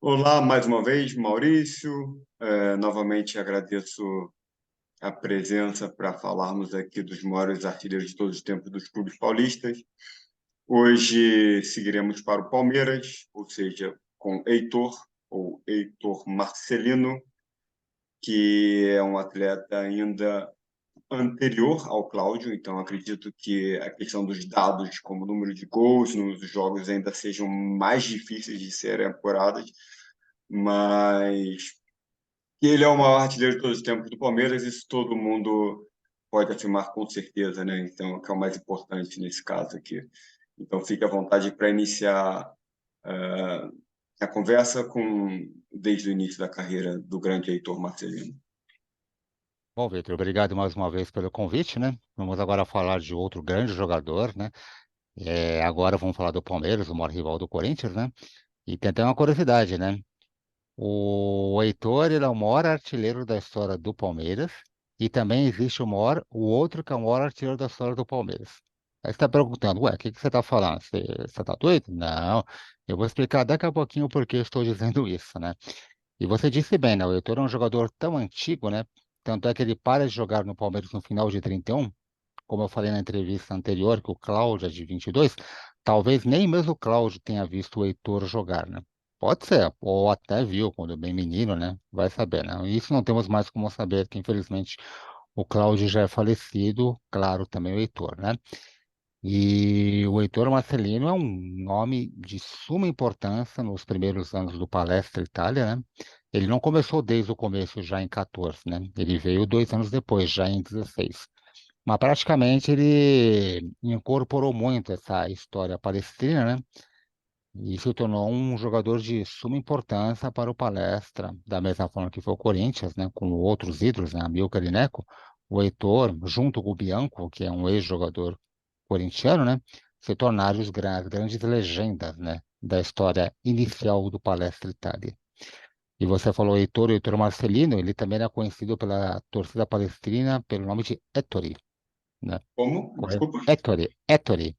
Olá, mais uma vez, Maurício. Novamente agradeço a presença para falarmos aqui dos maiores artilheiros de todos os tempos dos clubes paulistas. Hoje seguiremos para o Palmeiras, ou seja, com Heitor Marcelino, que é um atleta ainda anterior ao Cláudio, então acredito que a questão dos dados, como o número de gols nos jogos, ainda sejam mais difíceis de serem apuradas, mas que ele é o maior artilheiro de todos os tempos do Palmeiras, isso todo mundo pode afirmar com certeza, né? Então, que é o mais importante nesse caso aqui. Então, fique à vontade para iniciar a conversa desde o início da carreira do grande Heitor Marcelino. Bom, Vitor, obrigado mais uma vez pelo convite, né? Vamos agora falar de outro grande jogador, né? Agora vamos falar do Palmeiras, o maior rival do Corinthians, né? E tem até uma curiosidade, né? O Heitor, ele é o maior artilheiro da história do Palmeiras e também existe o outro que é o maior artilheiro da história do Palmeiras. Aí você está perguntando, ué, o que você está falando? Você está doido? Não, eu vou explicar daqui a pouquinho por que eu estou dizendo isso, né? E você disse bem, né? O Heitor é um jogador tão antigo, né? Tanto é que ele para de jogar no Palmeiras no final de 31, como eu falei na entrevista anterior, que o Cláudio é de 22, talvez nem mesmo o Cláudio tenha visto o Heitor jogar, né? Pode ser, ou até viu quando bem menino, né? Vai saber, né? Isso não temos mais como saber, que infelizmente o Cláudio já é falecido, claro, também o Heitor, né? E o Heitor Marcelino é um nome de suma importância nos primeiros anos do Palestra Itália, né? Ele não começou desde o começo, já em 14, né? Ele veio 2 anos depois, já em 16. Mas praticamente ele incorporou muito essa história palestrina, né? E se tornou um jogador de suma importância para o Palestra, da mesma forma que foi o Corinthians, né? Com outros ídolos, né? Amilcar e Neco, o Heitor, junto com o Bianco, que é um ex-jogador corintiano, né? Se tornaram as grandes legendas, né? Da história inicial do Palestra Itália. E você falou Heitor, o Heitor Marcelino, ele também era conhecido pela torcida palestrina pelo nome de Ettore, né? Como? Correto? Desculpa? Ettore.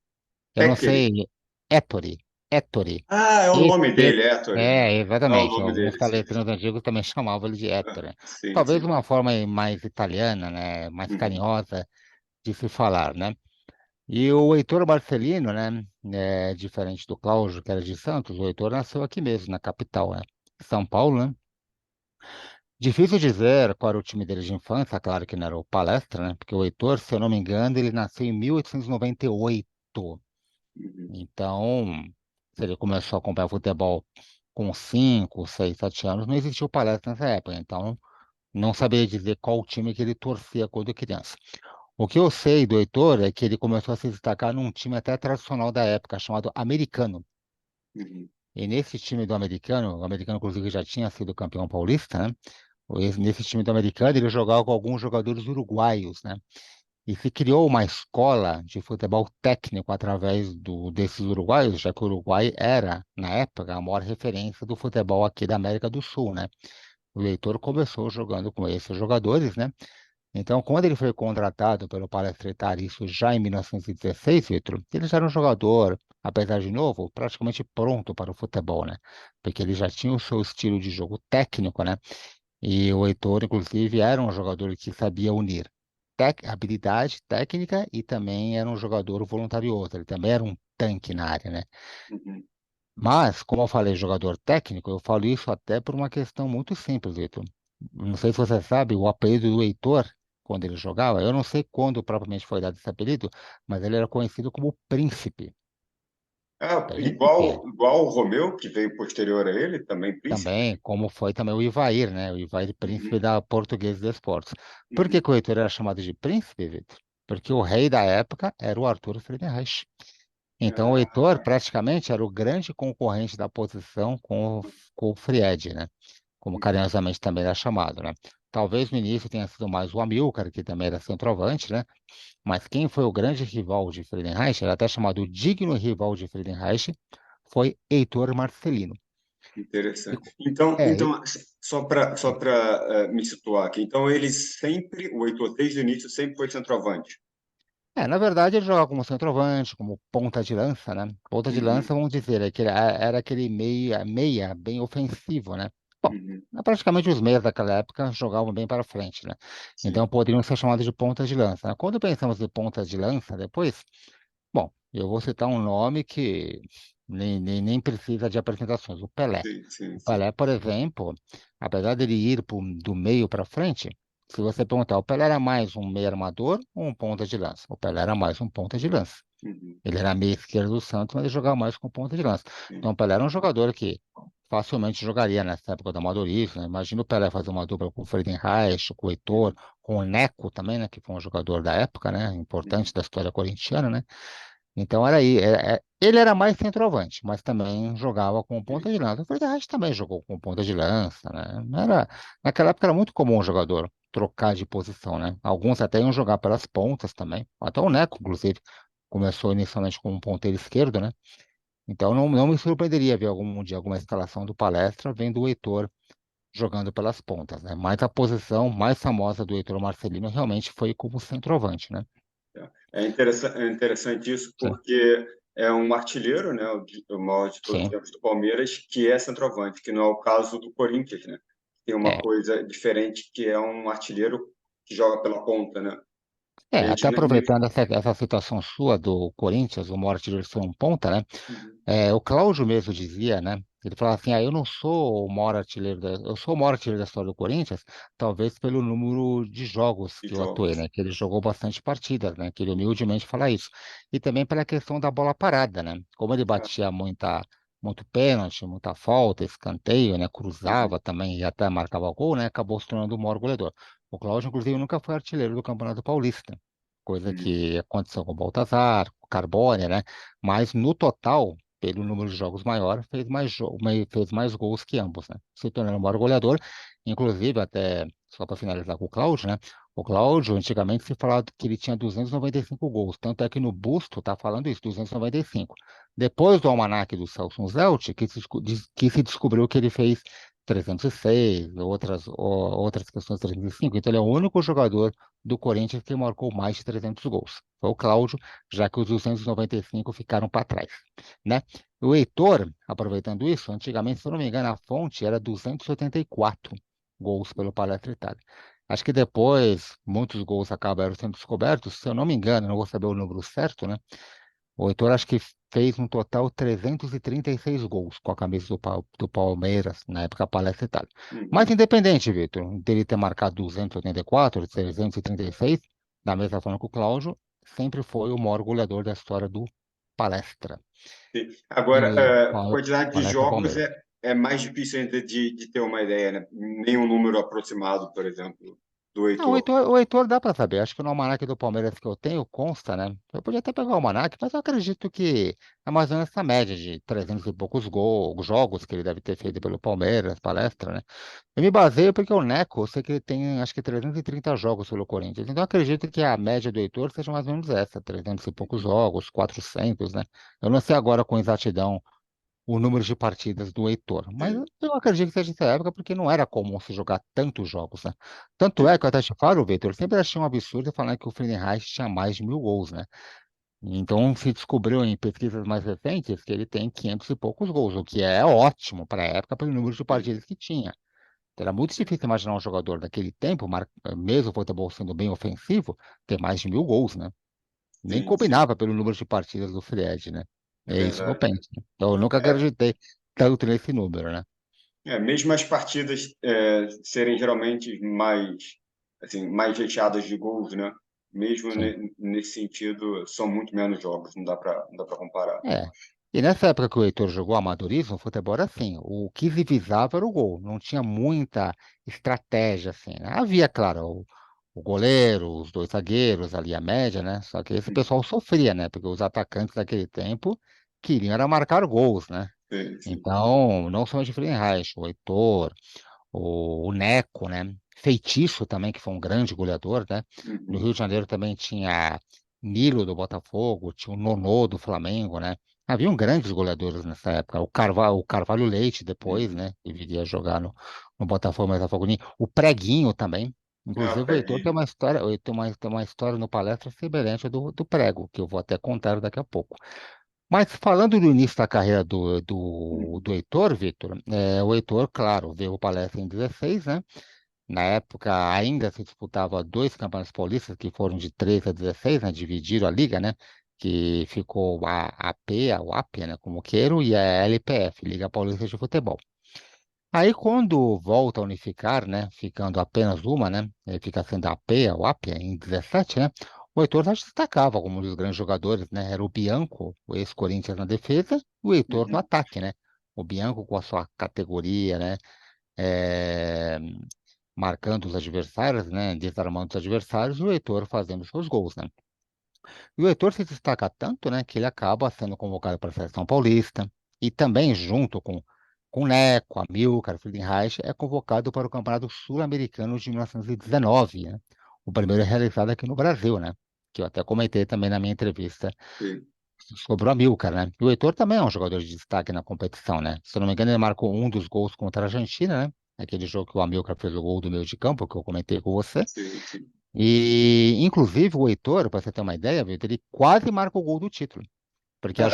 Eu não Pecker. sei, Ettore, Ettore. Ah, é o nome dele, Héctor. É o Exatamente. nome Alguns dele, sim, palestrinos sim. antigos também chamavam ele de Ettore. Sim, Talvez sim. uma forma mais italiana, né? Mais Uhum. carinhosa de se falar, né? E o Heitor Marcelino, né? Diferente do Cláudio, que era de Santos, o Heitor nasceu aqui mesmo, na capital, né? São Paulo, né? Difícil dizer qual era o time dele de infância, claro que não era o Palestra, né? Porque o Heitor, se eu não me engano, ele nasceu em 1898. Uhum. Então, se ele começou a acompanhar futebol com 5, 6, 7 anos, não existia o Palestra nessa época. Então, não saberia dizer qual time que ele torcia quando criança. O que eu sei do Heitor é que ele começou a se destacar num time até tradicional da época, chamado Americano. Uhum. E nesse time do Americano, o Americano inclusive já tinha sido campeão paulista, né? Nesse time do Americano, ele jogava com alguns jogadores uruguaios, né? E se criou uma escola de futebol técnico através desses uruguaios, já que o Uruguai era, na época, a maior referência do futebol aqui da América do Sul, né? O Heitor começou jogando com esses jogadores, né? Então, quando ele foi contratado pelo Palestra Itália, isso já em 1916, Vitor, ele já era um jogador, apesar de novo, praticamente pronto para o futebol, né? Porque ele já tinha o seu estilo de jogo técnico, né? E o Heitor, inclusive, era um jogador que sabia unir habilidade técnica e também era um jogador voluntarioso. Ele também era um tanque na área, né? Uhum. Mas, como eu falei, jogador técnico, eu falo isso até por uma questão muito simples, Heitor. Não sei se você sabe, o apelido do Heitor, quando ele jogava, eu não sei quando propriamente foi dado esse apelido, mas ele era conhecido como Príncipe. Ah, Príncipe. igual o Romeu, que veio posterior a ele, também príncipe. Também, como foi também o Ivair, né? O Ivair, príncipe Uhum. da Portuguesa de Esportes. Por que Uhum. que o Heitor era chamado de príncipe, Vitor? Porque o rei da época era o Arthur Friedenreich. Então, o Heitor Ah, praticamente era o grande concorrente da posição com o Fried, né? Como uhum. carinhosamente também era chamado, né? Talvez no início tenha sido mais o Amilcar, que também era centroavante, né? Mas quem foi o grande rival de Friedenreich, era até chamado o digno rival de Friedenreich, foi Heitor Marcelino. E, Interessante. Então, é, só para me situar aqui, então o Heitor desde o início sempre foi centroavante. Na verdade, ele jogava como centroavante, como ponta de lança, né? Ponta de lança, Uhum, vamos dizer, era aquele meia bem ofensivo, né? Bom, uhum, praticamente os meias daquela época jogavam bem para frente, né? Então sim, poderiam ser chamados de pontas de lança, né? Quando pensamos em pontas de lança, depois, bom, eu vou citar um nome que nem precisa de apresentações, o Pelé. sim, sim, O sim. Pelé, por exemplo, apesar dele ir do meio para frente, se você perguntar, o Pelé era mais um meio armador ou um ponta de lança? O Pelé era mais um ponta de lança. Uhum, Ele era meia esquerda do Santos, mas ele jogava mais com ponta de lança. sim, Então, o Pelé era um jogador que facilmente jogaria nessa época do amadorismo, né? Imagina o Pelé fazer uma dupla com o Friedenreich, com o Heitor, uhum, com o Neco também, né? Que foi um jogador da época, né? uhum, Importante da história corintiana, né? Então era aí. Ele era mais centroavante, mas também jogava com ponta sim, de lança. O Friedenreich também jogou com ponta de lança, né? uhum, Naquela época era muito comum o jogador trocar de posição, né? Alguns até iam jogar pelas pontas também. Até o Neco, inclusive, começou inicialmente como um ponteiro esquerdo, né? Então não me surpreenderia ver algum dia alguma escalação do Palestra vendo o Heitor jogando pelas pontas, né? Mas a posição mais famosa do Heitor Marcelino realmente foi como centroavante, né? tá. É interessante isso Sim, porque é um artilheiro, né, o maior de todos os sim. tempos do Palmeiras, que é centroavante, que não é o caso do Corinthians, né? Tem uma É. coisa diferente que é um artilheiro que joga pela ponta, né? Até Eles aproveitando essa situação sua do Corinthians, o maior artilheiro ser um ponta, né? uhum, O Cláudio mesmo dizia, né? Ele falava assim, eu não sou o maior artilheiro eu sou o maior artilheiro da história do Corinthians, talvez pelo número de jogos de que eu atuei, jogos. né? Que ele jogou bastante partidas, né? Que ele humildemente fala isso. E também pela questão da bola parada, né? Como ele Ah, batia muito pênalti, muita falta, escanteio, né? uhum, Cruzava também e até marcava gol, né? Acabou se tornando o maior goleador. O Cláudio, inclusive, nunca foi artilheiro do Campeonato Paulista, coisa uhum, que aconteceu com o Baltazar, com o Carbone, né? Mas no total, pelo número de jogos maior, fez mais gols que ambos, né? Se tornando o maior goleador, inclusive, até só para finalizar com o Cláudio, né? O Cláudio, antigamente se falava que ele tinha 295 gols, tanto é que no busto tá falando isso, 295. Depois do almanaque do Celso Zelt, que se descobriu que ele fez 306, outras questões 305, então ele é o único jogador do Corinthians que marcou mais de 300 gols. Foi o Cláudio, já que os 295 ficaram para trás, né? O Heitor, aproveitando isso, antigamente, se eu não me engano, a fonte era 284 gols pelo Palestra Itália. Acho que depois muitos gols acabaram sendo descobertos, se eu não me engano, não vou saber o número certo, né? O Heitor acho que fez um total 336 gols com a camisa do Palmeiras, na época Palestra Itália. Mas uhum, independente, Vitor, dele ter marcado 284, 336, da mesma forma que o Cláudio, sempre foi o maior goleador da história do Palestra. sim. Agora, E quantidade de Palestra jogos Palmeiras. é mais difícil ainda de ter uma ideia, né? Nenhum número aproximado, por exemplo, do Não, Heitor. O Heitor dá para saber. Acho que no almanaque do Palmeiras que eu tenho consta, né? Eu podia até pegar o almanaque, mas eu acredito que é mais ou menos essa média de 300 e poucos jogos que ele deve ter feito pelo Palmeiras, palestra, né? Eu me baseio porque o Neco, eu sei que ele tem acho que 330 jogos pelo Corinthians. Então eu acredito que a média do Heitor seja mais ou menos essa, 300 e poucos Uhum, jogos, 400, né? Eu não sei agora com exatidão o número de partidas do Heitor. Mas sim, eu acredito que seja essa época porque não era comum se jogar tantos jogos, né? Tanto é sim, que eu até te falo, Vitor, eu sempre achei um absurdo falar que o Friedenreich tinha mais de 1000 gols, né? Então se descobriu em pesquisas mais recentes que ele tem 500 e poucos gols, o que é ótimo para a época pelo número de sim, partidas que tinha. Então, era muito difícil imaginar um jogador daquele tempo, mesmo o futebol sendo bem ofensivo, ter mais de 1000 gols, né? Nem sim, sim, combinava pelo número de partidas do Fred, né? é É isso que eu verdade. penso, né? Então, eu nunca É, acreditei tanto nesse número, né? mesmo as partidas serem geralmente mais, assim, mais recheadas de gols, né? Mesmo Sim. nesse sentido, são muito menos jogos, não dá para comparar. É. E nessa época que o Heitor jogou amadorismo, o futebol era assim, o que se visava era o gol, não tinha muita estratégia, assim, né? Havia, claro, o goleiro, os dois zagueiros ali, a média, né? Só que esse Uhum, pessoal sofria, né? Porque os atacantes daquele tempo queriam era marcar gols, né? sim, sim. Então, não somente o Friedrich, o Heitor, o Neco, né? Feitiço também, que foi um grande goleador, né? No Uhum, Rio de Janeiro também tinha Nilo do Botafogo, tinha o Nonô do Flamengo, né? Haviam grandes goleadores nessa época. O Carvalho Leite depois, uhum, né? Que viria jogar no Botafogo, mas Botafogo. O Preguinho também. Ah, Inclusive, o Heitor tem peguei. uma história, tem uma história no palestra semelhante do Prego, que eu vou até contar daqui a pouco. Mas falando do início da carreira do Uhum. Heitor, Vitor, o Heitor, claro, veio o palestra em 16, né? Na época ainda se disputava dois campeonatos paulistas, que foram de 13 a 16, né? Dividiram a liga, né? Que ficou a AP, a UAP, né? Como queiro, e a LPF, Liga Paulista de Futebol. Aí, quando volta a unificar, né, ficando apenas uma, né, fica sendo a AP, a UAP, em 17, né, o Heitor já se destacava como um dos grandes jogadores, né, era o Bianco, o ex-Corinthians na defesa, e o Heitor no Uhum. ataque, né, o Bianco com a sua categoria, né, eh, marcando os adversários, né, desarmando os adversários, e o Heitor fazendo seus gols, né. E o Heitor se destaca tanto, né, que ele acaba sendo convocado para a seleção paulista e também, junto com Neco, Amilcar, Friedenreich, é convocado para o Campeonato Sul-Americano de 1919, né? O primeiro realizado aqui no Brasil, né? Que eu até comentei também na minha entrevista Sim. sobre o Amilcar, né? E o Heitor também é um jogador de destaque na competição, né? Se eu não me engano, ele marcou um dos gols contra a Argentina, né? Aquele jogo que o Amilcar fez o gol do meio de campo, que eu comentei com você. Sim, sim. E, inclusive, o Heitor, para você ter uma ideia, Vitor, ele quase marca o gol do título. Porque Ah,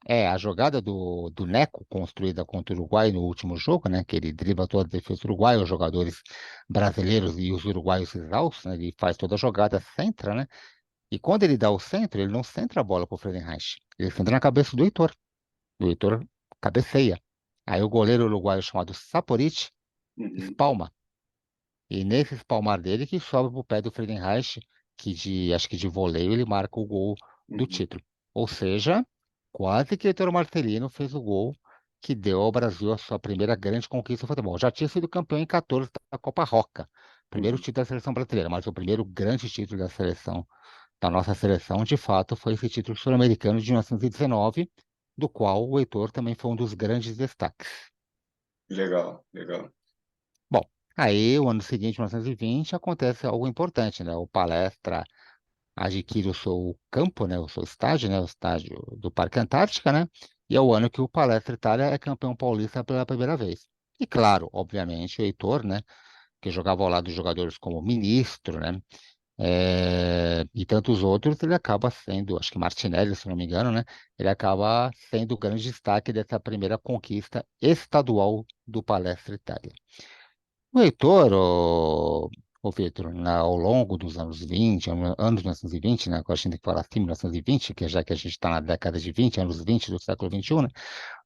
é? a jogada do Neco, construída contra o Uruguai no último jogo, né? Que ele dribla toda a defesa do Uruguai, os jogadores brasileiros e os uruguaios exaustos, né? Ele faz toda a jogada, centra, né? E quando ele dá o centro, ele não centra a bola para o Friedenreich. Ele centra na cabeça do Heitor. O Heitor cabeceia. Aí o goleiro uruguaio chamado Saporiti Uhum. espalma. E nesse espalmar dele que sobe pro pé do Friedenreich, acho que de voleio ele marca o gol do Uhum. título. Ou seja, quase que o Heitor Marcelino fez o gol que deu ao Brasil a sua primeira grande conquista do futebol. Já tinha sido campeão em 14 da Copa Roca, primeiro Uhum. título da seleção brasileira, mas o primeiro grande título da seleção, da nossa seleção, de fato, foi esse título sul-americano de 1919, do qual o Heitor também foi um dos grandes destaques. Legal, legal. Bom, aí o ano seguinte, 1920, acontece algo importante, né? O Palestra adquire o seu campo, né? O seu estádio, né? O estádio do Parque Antártica, né? E é o ano que o Palestra Itália é campeão paulista pela primeira vez. E claro, obviamente, o Heitor, né? Que jogava ao lado de jogadores como Ministro, né? E tantos outros, ele acaba sendo, acho que Martinelli, se não me engano, né? Ele acaba sendo o grande destaque dessa primeira conquista estadual do Palestra Itália. O Heitor, o Vitor, ao longo dos anos 20, anos 1920, né? Agora a gente tem que falar assim, 1920, que já que a gente está na década de 20, anos 20 do século XXI, né?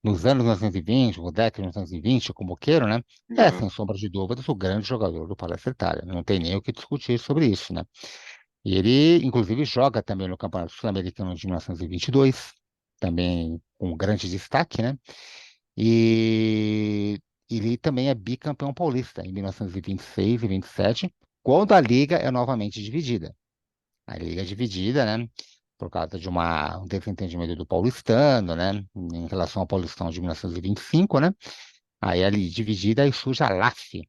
Nos anos 1920, ou década de 1920, como queira, né? É, sem Aham. sombra de dúvidas, o grande jogador do Palestra Itália. Não tem nem o que discutir sobre isso, né? E ele, inclusive, joga também no Campeonato Sul-Americano de 1922, também com grande destaque, né? E ele também é bicampeão paulista em 1926 e 27, quando a liga é novamente dividida. A liga é dividida, né? Por causa de um desentendimento do paulistano, né? Em relação ao Paulistão de 1925, né? Aí ali dividida e surge a LAF,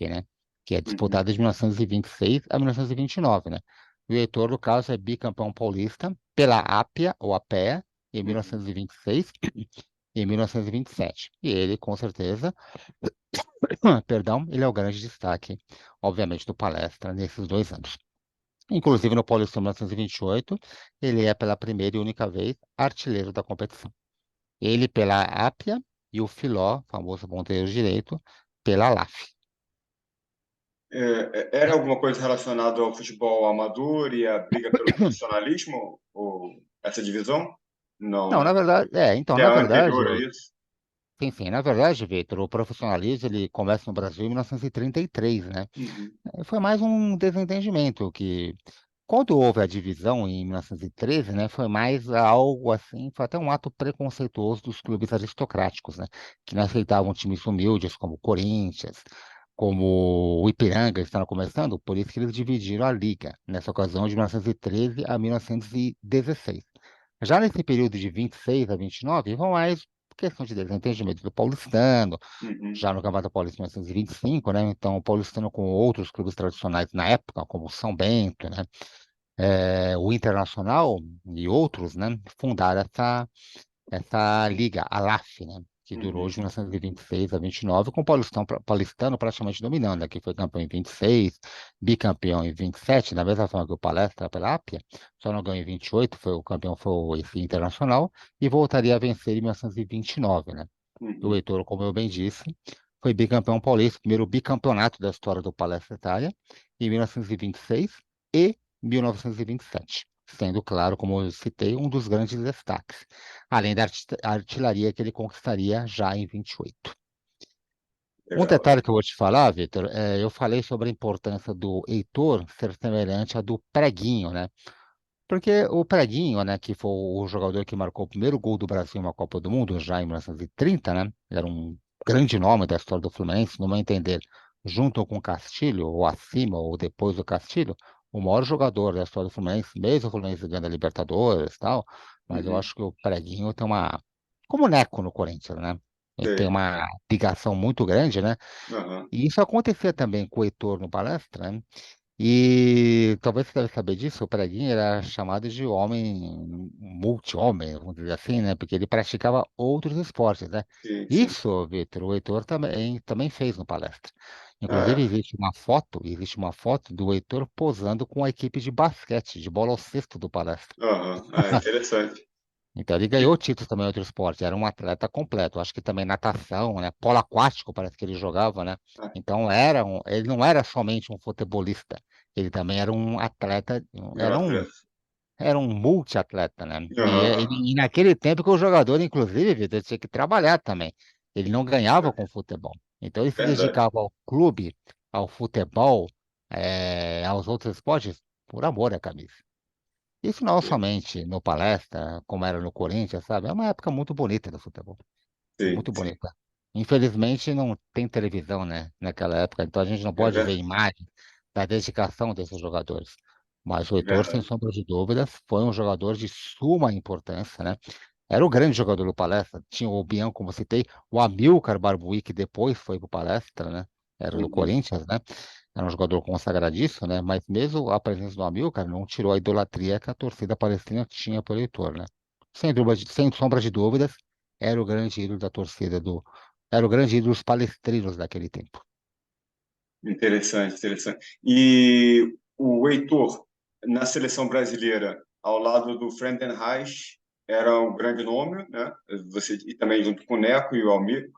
né? Que é Uhum. disputada de 1926 a 1929, né? E o Heitor, no caso, é bicampeão paulista pela Ápia, ou APEA, em Uhum. 1926 e em 1927. E ele, com certeza, perdão, ele é o grande destaque, obviamente, do palestra nesses 2 anos. Inclusive, no Paulistão 1928, ele é pela primeira e única vez artilheiro da competição. Ele pela Ápia e o Filó, famoso ponteiro direito, pela LAF. Era alguma coisa relacionada ao futebol amador e a briga pelo profissionalismo? Ou essa divisão? Não, Não, né? na verdade, então, É na verdade, anterior a isso? sim, na verdade, Vitor, o profissionalismo ele começa no Brasil em 1933, né? Uhum. Foi mais um desentendimento que, quando houve a divisão em 1913, né, foi mais algo assim, foi até um ato preconceituoso dos clubes aristocráticos, né, que não aceitavam times humildes como o Corinthians, como o Ipiranga, que estavam começando, por isso que eles dividiram a liga, nessa ocasião de 1913 a 1916. Já nesse período de 26 a 29, vão mais questão de desentendimento do paulistano, Uhum. já no Campeonato Paulista de 1925, né? Então, o paulistano com outros clubes tradicionais na época, como o São Bento, né? O Internacional e outros, né? Fundaram essa liga, a LAF, né? que durou Uhum. de 1926 a 29, com o Paulistano praticamente dominando, né, que foi campeão em 26, bicampeão em 27, da mesma forma que o Palestra pela Ápia, só não ganhou em 28, foi o campeão foi esse Internacional, e voltaria a vencer em 1929, né? E o Uhum. Heitor, como eu bem disse, foi bicampeão paulista, primeiro bicampeonato da história do Palestra Itália, em 1926 e 1927, sendo, claro, como eu citei, um dos grandes destaques, além da artilharia que ele conquistaria já em 28. Um Legal, detalhe legal. que eu vou te falar, Vitor, eu falei sobre a importância do Heitor ser semelhante à do Preguinho, né? Porque o Preguinho, né, que foi o jogador que marcou o primeiro gol do Brasil na Copa do Mundo, já em 1930, né? Era um grande nome da história do Fluminense, no meu entender, junto com o Castilho, ou acima, ou depois do Castilho, o maior jogador da história do Fluminense, mesmo o Fluminense ganhando a Libertadores e tal, mas eu Uhum. acho que o Preguinho tem uma. Como o Neco no Corinthians, né? Ele tem Sei. uma ligação muito grande, né? Aham. E isso acontecia também com o Heitor no Palestra, né? E talvez você deve saber disso, o Preguinho era chamado de homem, multi-homem, vamos dizer assim, né? Porque ele praticava outros esportes, né? Sim, sim. Isso, Vitor, o Heitor também fez no palestra. Inclusive, Ah, existe uma foto do Heitor posando com a equipe de basquete, de bola ao cesto do palestra. é. Aham. Ah, interessante. Então ele ganhou títulos também em outro esporte, era um atleta completo. Acho que também natação, né? Polo aquático parece que ele jogava, né? Ah, Então ele não era somente um futebolista, ele também era um atleta, era um atleta. era um multiatleta, né? Aham, aham. E naquele tempo que o jogador, inclusive, Vitor, tinha que trabalhar também. Ele não ganhava com futebol. Então ele se Verdade. dedicava ao clube, ao futebol, aos outros esportes, por amor à camisa. Isso não somente no Palestra, como era no Corinthians, sabe? É uma época muito bonita do futebol, Sim, muito sim. bonita. Infelizmente não tem televisão, né, naquela época, então a gente não É pode ver verdade. imagens da dedicação desses jogadores. Mas o É Heitor, sem verdade. sombra de dúvidas, foi um jogador de suma importância, né? Era o grande jogador do Palestra. Tinha o Bião, como citei, o Amilcar Barbuí, que depois foi para o Palestra, né? Era do Uhum. Corinthians, né? Era um jogador consagradíssimo, né? Mas mesmo a presença do Amilcar não tirou a idolatria que a torcida palestina tinha pelo Heitor, né? Sem sombra de dúvidas, era o grande ídolo da torcida era o grande ídolo dos palestrinos daquele tempo. Interessante, interessante. E o Heitor, na seleção brasileira, ao lado do Frankenreich, era um grande nome, né? Você, e também junto com o Neco e o Almir.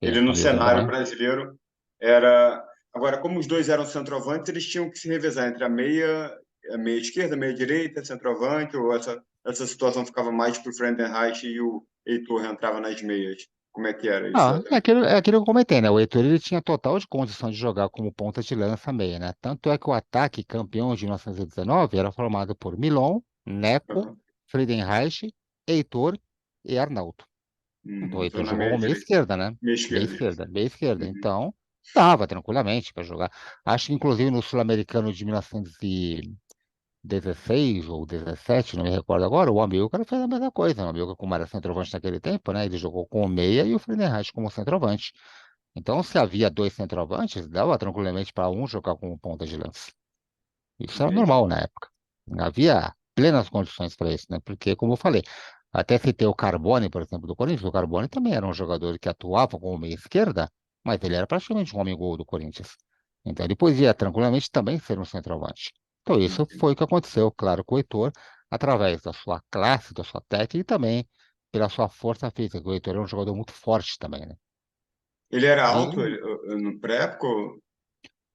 Ele Sim, no cenário exatamente. brasileiro era. Agora, como os dois eram centroavantes, eles tinham que se revezar entre a meia esquerda, a meia direita, centroavante, ou essa situação ficava mais para o Frankenreich e o Heitor entrava nas meias. Como é que era isso Ah, exatamente? é aquilo que eu comentei, né? O Heitor ele tinha total de condição de jogar como ponta de lança meia, né? Tanto é que o ataque campeão de 1919 era formado por Milon, Neco, Uhum. Friedenreich, Heitor e Arnaldo. Então o Então, Heitor na jogou meia como meia direita, esquerda, né? meia Meia esquerda, isso. esquerda, meia esquerda. Uhum. Então dava tranquilamente para jogar. Acho que inclusive no Sul-Americano de 1916 ou 17, não me recordo agora, o Amilcar fez a mesma coisa. O Amilcar, como era centroavante naquele tempo, né? Ele jogou com o meia e o Friedenreich como centroavante. Então, se havia dois centroavantes, dava tranquilamente para um jogar como ponta de lança. Isso era Entendi. normal na época. Havia plenas condições para isso, né? Porque, como eu falei, até citei o Carbone, por exemplo, do Corinthians. O Carbone também era um jogador que atuava como meia esquerda, mas ele era praticamente um homem-gol do Corinthians. Então, ele podia tranquilamente também ser um centroavante. Então, isso foi o que aconteceu, claro, com o Heitor, através da sua classe, da sua técnica e também pela sua força física. O Heitor era um jogador muito forte também, né? Ele era alto E no pré-época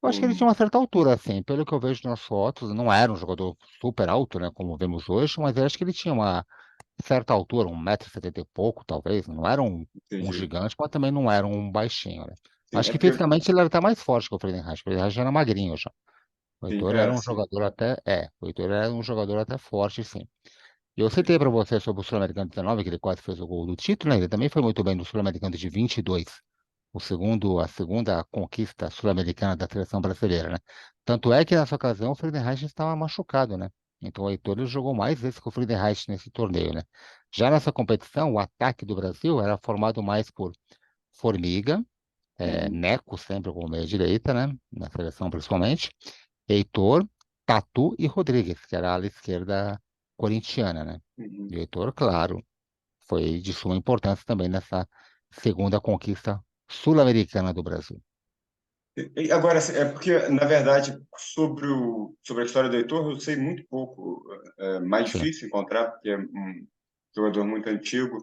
eu acho ou que ele tinha não? uma certa altura, assim, pelo que eu vejo nas fotos, não era um jogador super alto, né, como vemos hoje, mas eu acho que ele tinha uma certa altura, 1,70 m e pouco, talvez, não era um Entendi. gigante, mas também não era um baixinho, né. Sim, Acho é que porque. fisicamente ele era até mais forte que o Friedenreich. O Friedenreich era magrinho já. Sim, é, sim. O Heitor era um jogador até forte, sim. E eu citei para Entendi. você sobre o Sul-Americano 19, que ele quase fez o gol do título, né, ele também foi muito bem no Sul-Americano de 22, a segunda conquista sul-americana da seleção brasileira, né? Tanto é que nessa ocasião o Friedenreich estava machucado, né? Então o Heitor ele jogou mais vezes que o Friedenreich nesse torneio, né? Já nessa competição, o ataque do Brasil era formado mais por Formiga, Uhum, Neco sempre como meia-direita, né? Na seleção principalmente, Heitor, Tatu e Rodrigues, que era a ala esquerda corintiana, né? uhum. E o Heitor, claro, foi de suma importância também nessa segunda conquista sul-americana do Brasil. Agora, assim, é porque, na verdade, sobre a história do Heitor, eu sei muito pouco. É mais Sim. difícil encontrar, porque é um jogador muito antigo.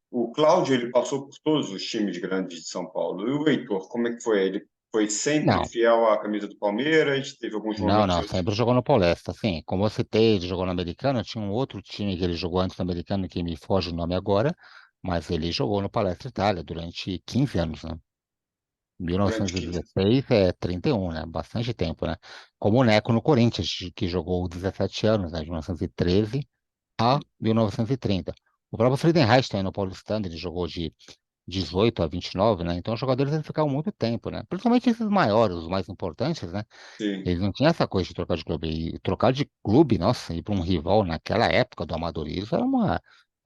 O Cláudio, ele passou por todos os times grandes de São Paulo. E o Heitor, como é que foi? Ele foi sempre Não, fiel à camisa do Palmeiras? Teve alguns não, momentos não, assim? sempre jogou no Paulista. Assim, como eu citei, ele jogou no Americano, tinha um outro time que ele jogou antes do Americano, que me foge o nome agora, mas ele jogou no Palestra Itália durante 15 anos, né? Durante 15. 1916 é 31, né? Bastante tempo, né? Como o Neco no Corinthians, que jogou 17 anos, né? De 1913 a 1930. O próprio Friedenreich também no Paulistano, ele jogou de 18 a 29, né? Então os jogadores eles ficaram muito tempo, né? Principalmente esses maiores, os mais importantes, né? Sim. Eles não tinham essa coisa de trocar de clube. E trocar de clube, nossa, ir para um rival naquela época do amadorismo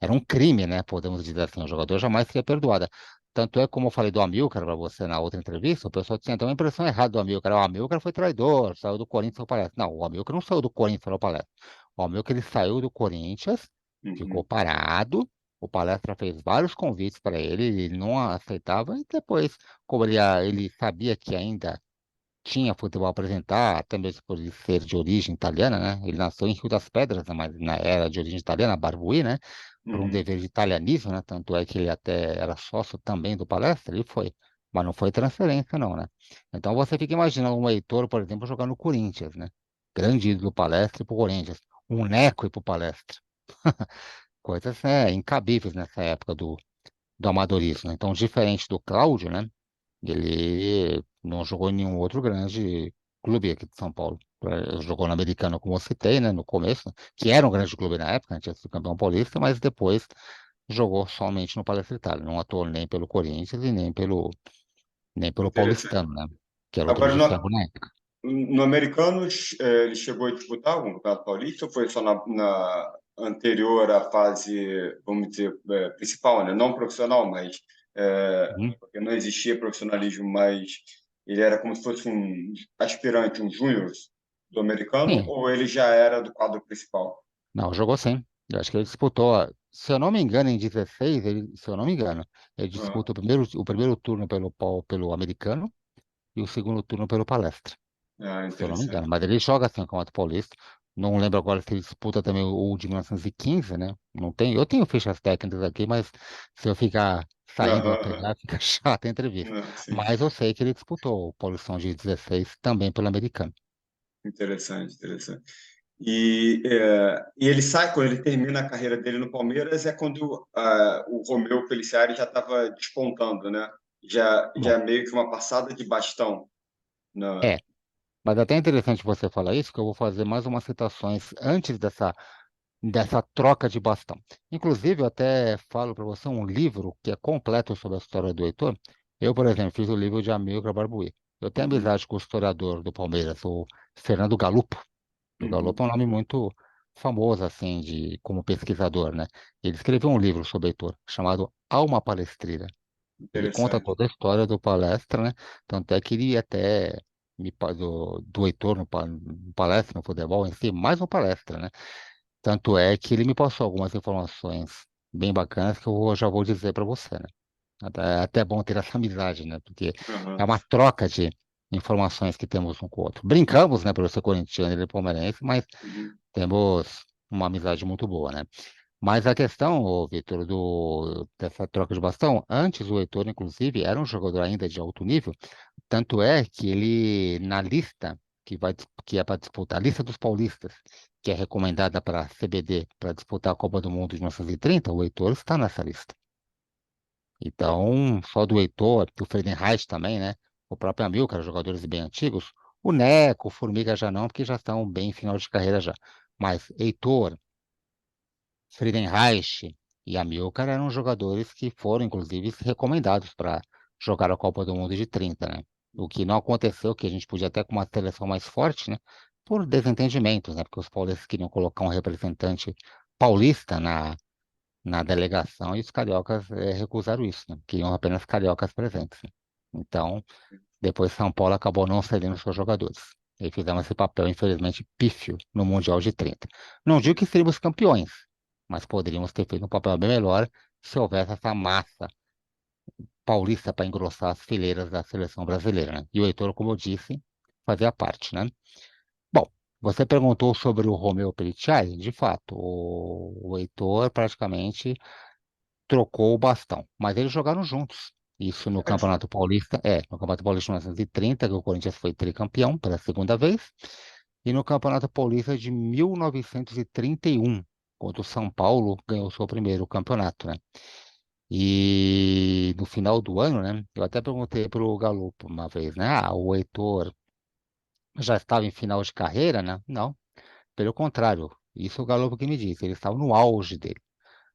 era um crime, né? Podemos dizer assim, o jogador jamais seria perdoado. Tanto é como eu falei do Amilcar para você na outra entrevista, o pessoal tinha até uma impressão errada do Amilcar. O Amilcar foi traidor, saiu do Corinthians para o Palestra. Não, o Amilcar não saiu do Corinthians para o Palestra. O Amilcar ele saiu do Corinthians, ficou Uhum. parado. O Palestra fez vários convites para ele, ele não aceitava, e depois, como ele sabia que ainda tinha futebol a apresentar, até mesmo por ele ser de origem italiana, né? Ele nasceu em Rio das Pedras, né? Mas era de origem italiana, Barbuí, né? Por um Uhum. dever de italianismo, né? Tanto é que ele até era sócio também do Palestra, ele foi. Mas não foi transferência, não, né? Então você fica imaginando um Heitor, por exemplo, jogando no Corinthians, né? Grande ídolo do Palestra e pro Corinthians. Um Neco e pro Palestra. Coisas, né, incabíveis nessa época do amadorismo, né? Então, diferente do Cláudio, né? Ele não jogou em nenhum outro grande clube aqui de São Paulo. Jogou no Americano, como eu citei, né, no começo, que era um grande clube na época, antes de ser campeão paulista, mas depois jogou somente no Palestra Itália. Não atuou nem pelo Corinthians e nem pelo Interessante. Paulistano, né? Que era outro Agora, de ferro na época. no Americanos, ele chegou a disputar algum campeonato paulista ou foi só na anterior à fase, vamos dizer, principal, né? Não profissional, mas Uhum. porque não existia profissionalismo, mas ele era como se fosse um aspirante, um júnior do americano, Sim, ou ele já era do quadro principal? não, jogou sim. Eu acho que ele disputou, se eu não me engano, em 16, se eu não me engano, ele Ah, disputa o primeiro turno pelo americano e o segundo turno pelo Palestra. Se eu não me engano, interessante. mas ele joga assim o Campeonato Paulista. Não lembro agora se ele disputa também o de 1915, né? Não tem, eu tenho fichas técnicas aqui, mas se eu ficar saindo a Aham, pegar, fica chata a entrevista. não, sim, Mas eu sei que ele disputou o Paulistão de 16 também pelo americano. interessante, interessante. E ele sai, quando ele termina a carreira dele no Palmeiras, é quando o Romeu Feliciari já estava despontando, né? Já Bom, meio que uma passada de bastão. Na... é, mas é até interessante você falar isso, que eu vou fazer mais umas citações antes dessa troca de bastão. Inclusive, eu até falo para você um livro que é completo sobre a história do Heitor. Eu, por exemplo, fiz o livro de Amilcar Barbuí. Eu tenho Uhum, amizade com o historiador do Palmeiras, o Fernando Galupo. O uhum, Galupo é um nome muito famoso, assim, como pesquisador, né? Ele escreveu um livro sobre Heitor, chamado Alma Palestrina. Ele conta interessante. toda a história do palestra, né? Tanto é que ele até do Heitor no palestra, no futebol em si, mais no palestra, né? Tanto é que ele me passou algumas informações bem bacanas que já vou dizer para você, né? Até é bom ter essa amizade, né? Porque é Aham, uma troca de informações que temos um com o outro. Brincamos, né, por eu ser corintiano e ele é palmeirense, mas uhum, temos uma amizade muito boa, né? Mas a questão, ô, Vitor, dessa troca de bastão, antes o Heitor, inclusive, era um jogador ainda de alto nível, tanto é que ele, na lista que é para disputar, a lista dos paulistas, que é recomendada para a CBD para disputar a Copa do Mundo de 1930, o Heitor está nessa lista. Então, só do Heitor, do Friedenreich também, né? O próprio Amilcar, jogadores bem antigos. O Neco, o Formiga já não, porque já estão bem em final de carreira já. Mas Heitor, Friedenreich e Amilcar eram jogadores que foram, inclusive, recomendados para jogar a Copa do Mundo de 30, né? O que não aconteceu, que a gente podia até com uma seleção mais forte, né? Por desentendimentos, né? Porque os paulistas queriam colocar um representante paulista na delegação e os cariocas recusaram isso, né? Queriam apenas cariocas presentes, né? Então, depois São Paulo acabou não cedendo seus jogadores. E fizemos esse papel, infelizmente, pífio no Mundial de 30. Não digo que seríamos campeões, mas poderíamos ter feito um papel bem melhor se houvesse essa massa paulista para engrossar as fileiras da seleção brasileira, né? E o Heitor, como eu disse, fazia parte, né? Bom, você perguntou sobre o Romeu Pellicciari, de fato, o Heitor praticamente trocou o bastão, mas eles jogaram juntos. Isso no Campeonato Paulista, no Campeonato Paulista de 1930, que o Corinthians foi tricampeão pela segunda vez, e no Campeonato Paulista de 1931, quando o São Paulo ganhou seu primeiro campeonato, né? E no final do ano, né? Eu até perguntei para o Galo uma vez, né? Ah, o Heitor já estava em final de carreira, né? Não, pelo contrário. Isso o Galo que me disse, ele estava no auge dele.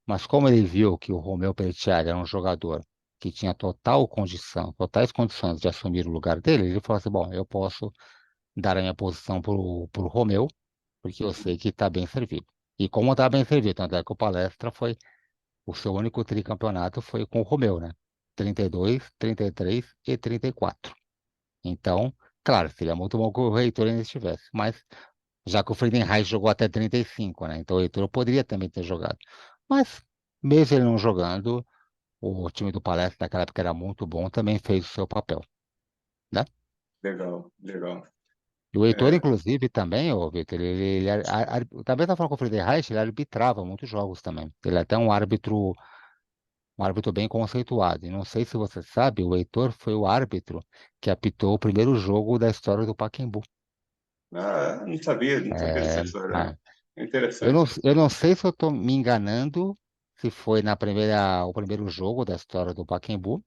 Mas como ele viu que o Romeu Peletieri era um jogador que tinha totais condições de assumir o lugar dele, ele falou assim, bom, eu posso dar a minha posição para o Romeu, porque eu sei que está bem servido. E como está bem servido, tanto é que o Palestra foi, o seu único tricampeonato foi com o Romeu, né? 32, 33 e 34. Então, claro, seria muito bom que o Heitor ainda estivesse, mas já que o Friedenreich jogou até 35, né? Então o Heitor poderia também ter jogado. Mas, mesmo ele não jogando, o time do Palestra naquela época era muito bom, também fez o seu papel, né? Legal, legal. E o Heitor, É, inclusive, também, ô Vitor, também está falando com o Friedenreich, ele arbitrava muitos jogos também. Ele é até um árbitro bem conceituado. E não sei se você sabe, o Heitor foi o árbitro que apitou o primeiro jogo da história do Pacaembu. não sabia dessa É, história, ah, não. É interessante. eu não sei se eu estou me enganando, se foi o primeiro jogo da história do Pacaembu,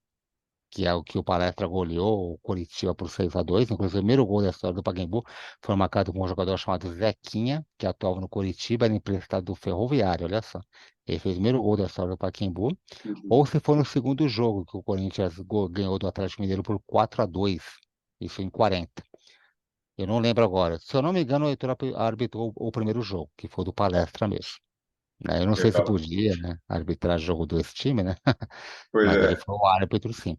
que é o que o Palestra goleou o Coritiba por 6-2. Inclusive, o primeiro gol da história do Pacaembu foi marcado com um jogador chamado Zequinha, que atuava no Coritiba, era emprestado do Ferroviário, olha só. Ele fez o primeiro gol da história do Pacaembu. Uhum. Ou se foi no segundo jogo, que o Corinthians ganhou do Atlético Mineiro por 4-2, isso em 40. Eu não lembro agora. Se eu não me engano, o Heitor arbitrou o primeiro jogo, que foi do Palestra mesmo, né? Eu não sei se Legal. podia, né, arbitrar jogo desse time, né? Pois Mas ele é, foi o árbitro, sim.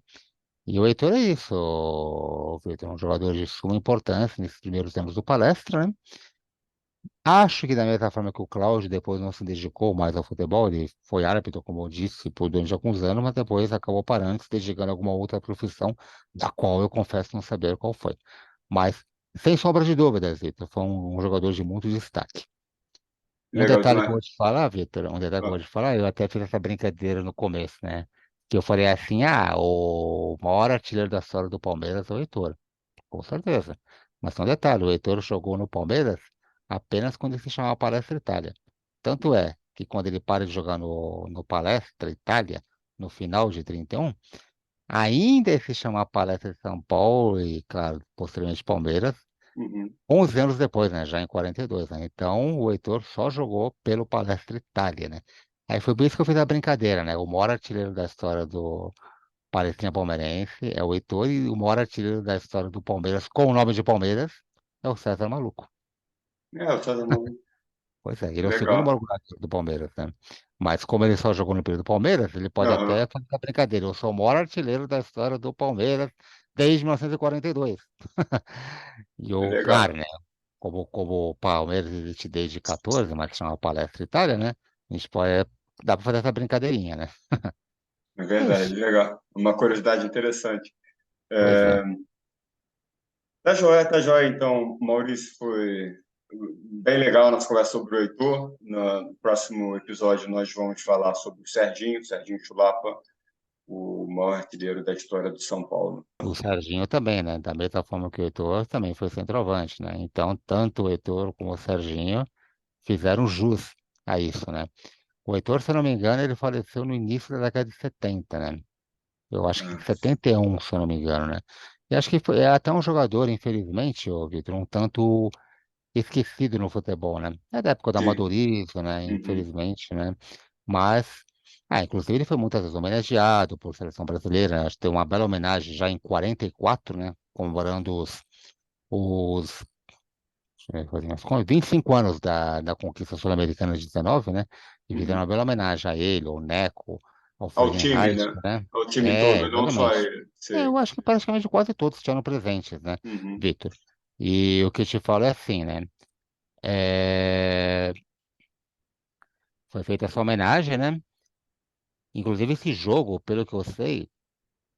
E o Heitor é isso, o Vitor, é um jogador de suma importância nesses primeiros tempos do Palestra, né? Acho que da mesma forma que o Cláudio depois não se dedicou mais ao futebol, ele foi árbitro, como eu disse, por durante alguns anos, mas depois acabou parando, se dedicando a alguma outra profissão, da qual eu confesso não saber qual foi. Mas, sem sombra de dúvidas, Vitor, foi um jogador de muito destaque. E um legal detalhe que eu demais. vou te falar, Vitor, um detalhe que eu Ah, vou te falar, eu até fiz essa brincadeira no começo, né? Que eu falei assim, o maior artilheiro da história do Palmeiras é o Heitor. Com certeza. Mas tem um detalhe, o Heitor jogou no Palmeiras apenas quando ele se chamava Palestra Itália. Tanto é que quando ele para de jogar no Palestra Itália, no final de 31, ainda ele se chama Palestra de São Paulo e, claro, posteriormente Palmeiras, uhum. 11 anos depois, né, já em 42, né? Então o Heitor só jogou pelo Palestra Itália, né? Aí foi por isso que eu fiz a brincadeira, né? O maior artilheiro da história do Palestrinha Palmeirense é o Heitor e o maior artilheiro da história do Palmeiras, com o nome de Palmeiras, é o César Maluco. O César Mourão. Pois é, ele é o segundo Legal. maior goleador do Palmeiras, né? Mas como ele só jogou no período do Palmeiras, ele pode Aham, até fazer a brincadeira. Eu sou o maior artilheiro da história do Palmeiras desde 1942. E eu, legal. claro, né? Como o Palmeiras existe desde 14, mas chama Palestra Itália, né? A gente pode, dá para fazer essa brincadeirinha, né? É É verdade, isso. legal. Uma curiosidade interessante. Pois é. Tá joia. Então, Maurício, foi bem legal a nossa conversa sobre o Heitor. No próximo episódio, nós vamos falar sobre o Serginho Chulapa, o maior artilheiro da história do São Paulo. O Serginho também, né? Da mesma forma que o Heitor também foi centroavante, né? Então, tanto o Heitor como o Serginho fizeram jus a isso, né? O Heitor, se eu não me engano, ele faleceu no início da década de 70, né? Eu acho que Ah, 71, se eu não me engano, né? E acho que é até um jogador, infelizmente, ô Vitor, um tanto esquecido no futebol, né? É da época do sim. amadorismo, né? Uhum, Infelizmente, né? Mas, inclusive ele foi muitas vezes homenageado por seleção brasileira, né? Acho que tem uma bela homenagem já em 44, né? Comemorando os, os 25 anos da conquista sul-americana de 19, né? E fizeram uhum. uma bela homenagem a ele, ao Neco, ao Ao time, Friedenreich, né? né? Ao time É, todo, não só exatamente. ele. Eu Sei. acho que praticamente quase todos estiveram presentes, né, Uhum, Vitor? E o que eu te falo é assim, né? É, foi feita essa homenagem, né? Inclusive esse jogo, pelo que eu sei,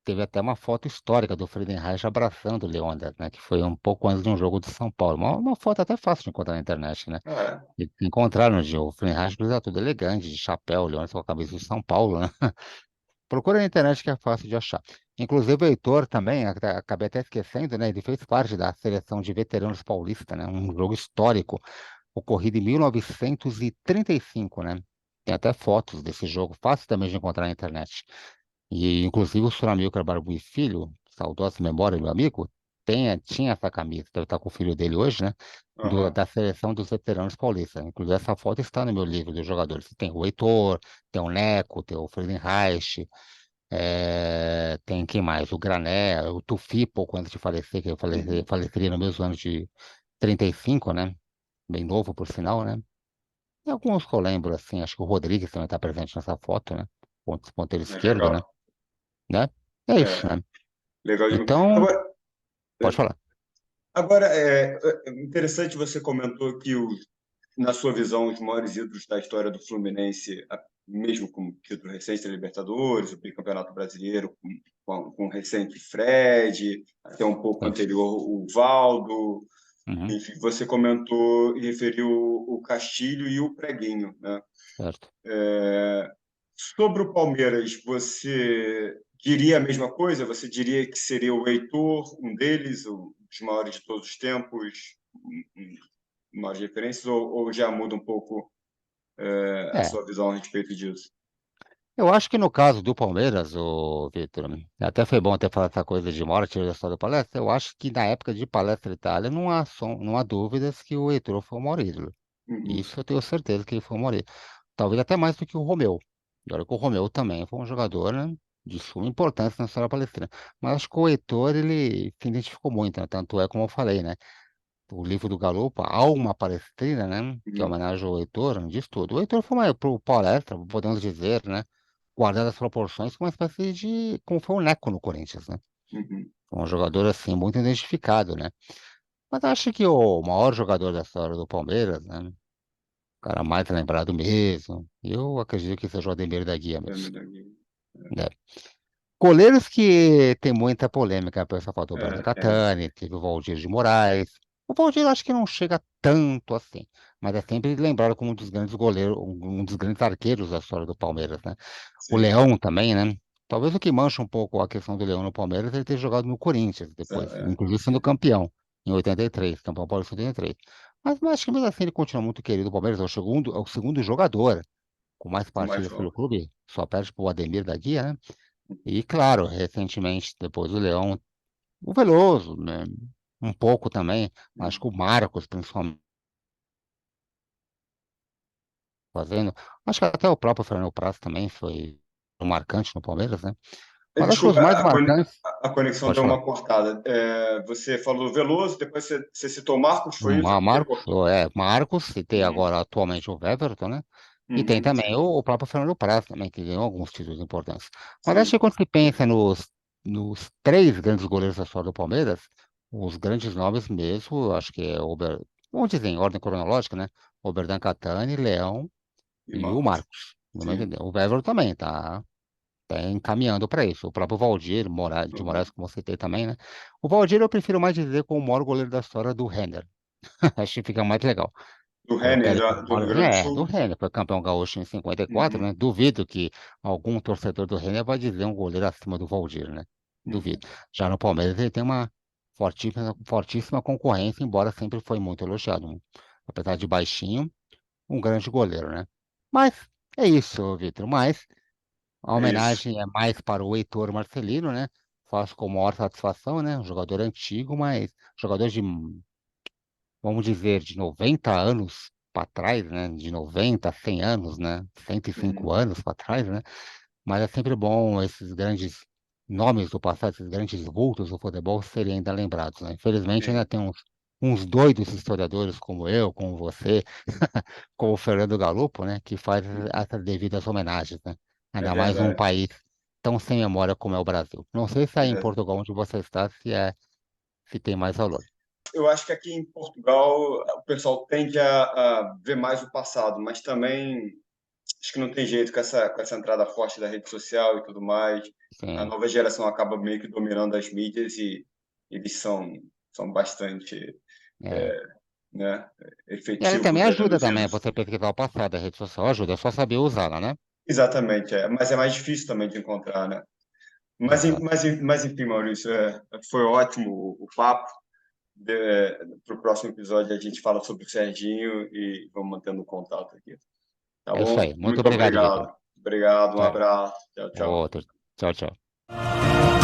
teve até uma foto histórica do Friedenreich abraçando o Leônidas, né? Que foi um pouco antes de um jogo de São Paulo. Uma foto até fácil de encontrar na internet, né? Ah, E encontraram o Friedenreich, inclusive, tudo elegante, de chapéu, o Leônidas com a camisa de São Paulo, né? Procura na internet que é fácil de achar. Inclusive o Heitor também, acabei até esquecendo, né? Ele fez parte da seleção de veteranos paulista, né? Um jogo histórico ocorrido em 1935, né? Tem até fotos desse jogo, fácil também de encontrar na internet. E, inclusive, o Sr. Amilcar Barbu e Filho, saudosa memória, meu amigo, tinha essa camisa, deve estar com o filho dele hoje, né? aham, Da seleção dos veteranos paulistas. Inclusive, essa foto está no meu livro dos jogadores. Tem o Heitor, tem o Neco, tem o Friedenreich, tem quem mais? O Grané, o Tufi, pouco antes de falecer, que uhum, faleceria no mesmo ano de 35, né? Bem novo, por sinal, né? E alguns que eu lembro, assim, acho que o Rodrigues também está presente nessa foto, né? Ponteiro é esquerdo, né? legal. Né? É isso, É, né? legal demais. Então, Agora, pode falar. agora é interessante você comentou que na sua visão, os maiores ídolos da história do Fluminense, mesmo com o título recente da Libertadores, o Bicampeonato Brasileiro, com o recente Fred, até um pouco Isso. anterior o Valdo, Uhum, enfim, você comentou e referiu o Castilho e o Preguinho, né? certo. Sobre o Palmeiras, você diria a mesma coisa? Você diria que seria o Heitor, um deles, um dos maiores de todos os tempos, mais referências, ou já muda um pouco a É, sua visão a respeito disso? eu acho que no caso do Palmeiras, o Vitor, até foi bom ter falado essa coisa de morte da história da palestra. Eu acho que na época de Palestra Itália não há dúvidas que o Heitor foi o maior ídolo. Uhum, Isso eu tenho certeza que ele foi o maior ídolo. Talvez até mais do que o Romeu. E olha que o Romeu também foi um jogador, né, de suma importância na história palestina. Mas acho que o Heitor, ele se identificou muito, né? Tanto é como eu falei, né? O livro do Galupa, Alma Palestrina, né? Que é uhum, homenagem ao Heitor, diz tudo. O Heitor foi uma pro palestra, podemos dizer, né? Guardando as proporções, uma espécie de. Como foi o Neco no Corinthians, né? uhum. Foi um jogador, assim, muito identificado, né? Mas acho que o maior jogador da história do Palmeiras, né? O cara mais lembrado mesmo. Eu acredito que seja o Ademir da Guia É, mesmo. Medellín. Né? Goleiros que tem muita polêmica, o pessoal fala do Roberto É isso. Catani, teve o Valdir de Moraes. O Valdir eu acho que não chega tanto assim, mas é sempre lembrado como um dos grandes goleiros, um dos grandes arqueiros da história do Palmeiras, né? O Sim. Leão também, né? Talvez o que mancha um pouco a questão do Leão no Palmeiras é ele ter jogado no Corinthians depois, inclusive sendo Sim. campeão em 83, campeão paulista em 83. Mas acho que mesmo assim ele continua muito querido. O Palmeiras é o segundo jogador com mais Com mais partidas pelo jogos. clube, só perde para o Ademir da Guia, né? E claro, recentemente, depois do Leão, o Veloso, né? Um pouco também, acho que o Marcos, principalmente, fazendo. Acho que até o próprio Fernando Praz também foi um marcante no Palmeiras, né? Mas acho que os Desculpa, mais marcantes. a conexão Pode deu falar. uma cortada. Você falou Veloso, depois você citou Marcos, foi isso? Porque, Marcos, pô, Marcos, e tem uhum, agora atualmente o Everton, né? E tem uhum, também o próprio Fernando Praz também, que ganhou alguns títulos importantes. Mas acho sim, que quando se pensa nos três grandes goleiros da história do Palmeiras, os grandes nomes mesmo, acho que é vamos dizer em ordem cronológica, né? Oberdan Catani, Leão e e o Marcos, Marcos. No meu sim. entender. O Everton também tá encaminhando para isso. O próprio Valdir de Uhum. Moraes, como eu citei também, né? O Valdir eu prefiro mais dizer como o maior goleiro da história do Renner. Acho que fica mais legal. Do Pelo Renner, do Rio Grande do Do Sul? Renner, foi campeão gaúcho em 54, né? Uhum, Duvido que algum torcedor do Renner vai dizer um goleiro acima do Valdir, né? uhum, Duvido. Já no Palmeiras ele tem uma fortíssima concorrência, embora sempre foi muito elogiado. Apesar de baixinho, um grande goleiro, né? Mas é isso, Vitor. Mas a é isso. homenagem é mais para o Heitor Marcelino, né? Faço com maior satisfação, né? Um jogador antigo, mas jogador de, vamos dizer, de 90 anos para trás, né? De 90 a 100 anos, né? 105 Uhum, anos para trás, né? Mas é sempre bom esses grandes nomes do passado, esses grandes vultos do futebol serem ainda lembrados, né? Infelizmente ainda sim, tem uns doidos historiadores como eu, como você, como o Fernando Galupo, né? Que faz uhum, essas devidas homenagens, né? é Ainda mais num verdade. país tão sem memória como é o Brasil. Não sei se É aí em verdade. Portugal, onde você está, se tem mais valor. Eu acho que aqui em Portugal o pessoal tende a ver mais o passado, mas também acho que não tem jeito com essa entrada forte da rede social e tudo mais. A Sim. nova geração acaba meio que dominando as mídias e eles são bastante, É. né, E ela efetivos também ali ajuda nos também, erros. você pesquisar o passado, a rede social ajuda, é só saber usá-la, né? Exatamente, mas é mais difícil também de encontrar, né? Mas, Exato. mas enfim, Maurício, foi ótimo o papo. Para o próximo episódio a gente fala sobre o Serginho e vamos mantendo contato aqui. Tá É isso bom? aí. Muito Muito obrigado, Vitor. obrigado. Obrigado, um Tchau. abraço. Tchau, tchau. Outro. Tchau, tchau.